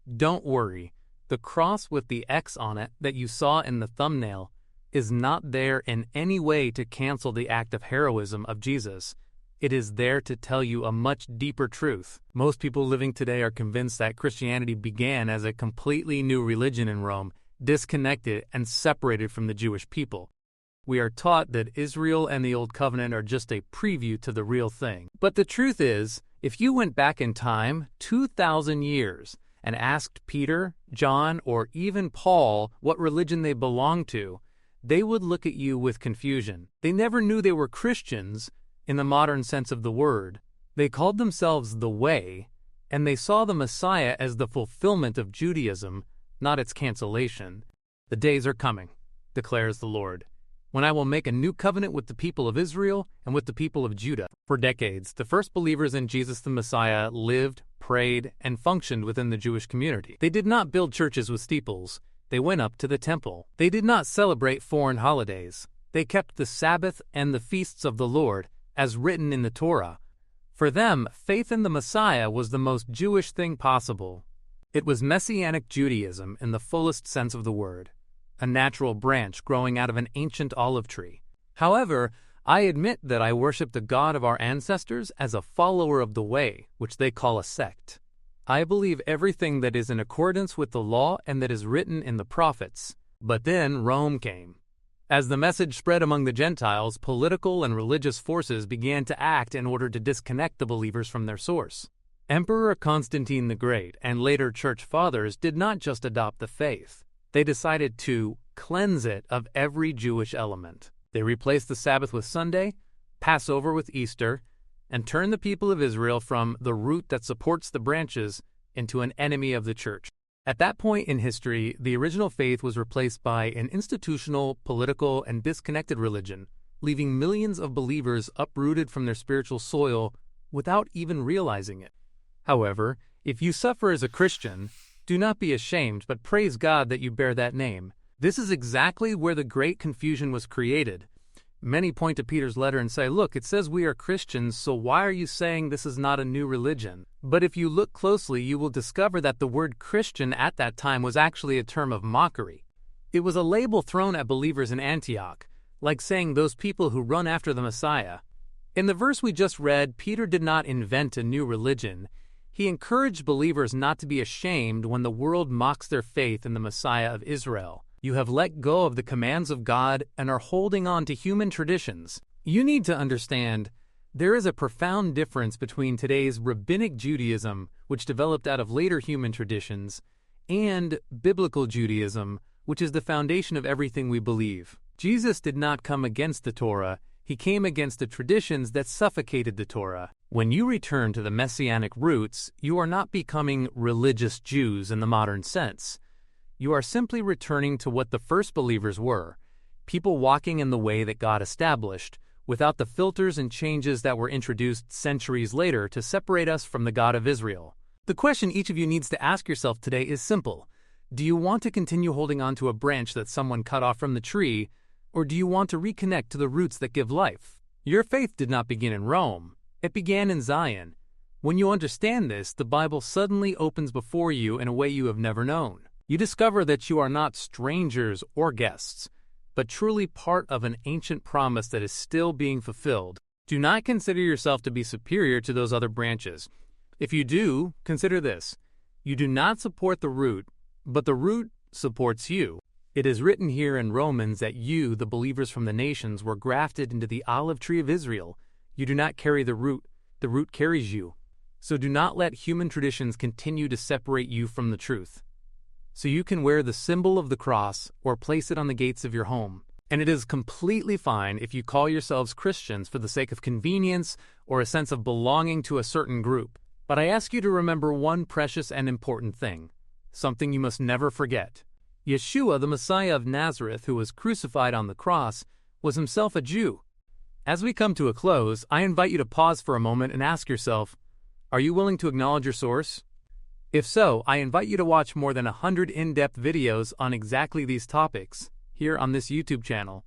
Don't worry, the cross with the X on it that you saw in the thumbnail is not there in any way to cancel the act of heroism of Jesus. It is there to tell you a much deeper truth. Most people living today are convinced that Christianity began as a completely new religion in Rome, disconnected and separated from the Jewish people. We are taught that Israel and the Old Covenant are just a preview to the real thing. But the truth is, if you went back in time 2,000 years and asked Peter, John, or even Paul what religion they belonged to, they would look at you with confusion. They never knew they were Christians in the modern sense of the word. They called themselves the Way, and they saw the Messiah as the fulfillment of Judaism, not its cancellation. The days are coming, declares the Lord, when I will make a new covenant with the people of Israel and with the people of Judah. For decades, the first believers in Jesus the Messiah lived, prayed, and functioned within the Jewish community. They did not build churches with steeples. They went up to the temple. They did not celebrate foreign holidays. They kept the Sabbath and the feasts of the Lord, as written in the Torah. For them, faith in the Messiah was the most Jewish thing possible. It was Messianic Judaism in the fullest sense of the word, a natural branch growing out of an ancient olive tree. However, I admit that I worship the God of our ancestors as a follower of the Way, which they call a sect. I believe everything that is in accordance with the law and that is written in the prophets. But then Rome came. As the message spread among the Gentiles, political and religious forces began to act in order to disconnect the believers from their source. Emperor Constantine the Great and later church fathers did not just adopt the faith. They decided to cleanse it of every Jewish element. They replaced the Sabbath with Sunday, Passover with Easter, and turned the people of Israel from the root that supports the branches into an enemy of the church. At that point in history, the original faith was replaced by an institutional, political, and disconnected religion, leaving millions of believers uprooted from their spiritual soil without even realizing it. However, if you suffer as a Christian, do not be ashamed, but praise God that you bear that name. This is exactly where the great confusion was created. Many point to Peter's letter and say, look, it says we are Christians, so why are you saying this is not a new religion? But if you look closely, you will discover that the word Christian at that time was actually a term of mockery. It was a label thrown at believers in Antioch, like saying those people who run after the Messiah. In the verse we just read, Peter did not invent a new religion. He encouraged believers not to be ashamed when the world mocks their faith in the Messiah of Israel. You have let go of the commands of God and are holding on to human traditions. You need to understand, there is a profound difference between today's rabbinic Judaism, which developed out of later human traditions, and biblical Judaism, which is the foundation of everything we believe. Jesus did not come against the Torah. He came against the traditions that suffocated the Torah. When you return to the Messianic roots, you are not becoming religious Jews in the modern sense. You are simply returning to what the first believers were, people walking in the way that God established, without the filters and changes that were introduced centuries later to separate us from the God of Israel. The question each of you needs to ask yourself today is simple. Do you want to continue holding on to a branch that someone cut off from the tree, or do you want to reconnect to the roots that give life? Your faith did not begin in Rome. It began in Zion. When you understand this, the Bible suddenly opens before you in a way you have never known. You discover that you are not strangers or guests, but truly part of an ancient promise that is still being fulfilled. Do not consider yourself to be superior to those other branches. If you do, consider this. You do not support the root, but the root supports you. It is written here in Romans that you, the believers from the nations, were grafted into the olive tree of Israel. You do not carry the root carries you. So do not let human traditions continue to separate you from the truth. So you can wear the symbol of the cross or place it on the gates of your home. And it is completely fine if you call yourselves Christians for the sake of convenience or a sense of belonging to a certain group. But I ask you to remember one precious and important thing, something you must never forget. Yeshua, the Messiah of Nazareth, who was crucified on the cross, was himself a Jew. As we come to a close, I invite you to pause for a moment and ask yourself, are you willing to acknowledge your source? If so, I invite you to watch more than 100 in-depth videos on exactly these topics here on this YouTube channel.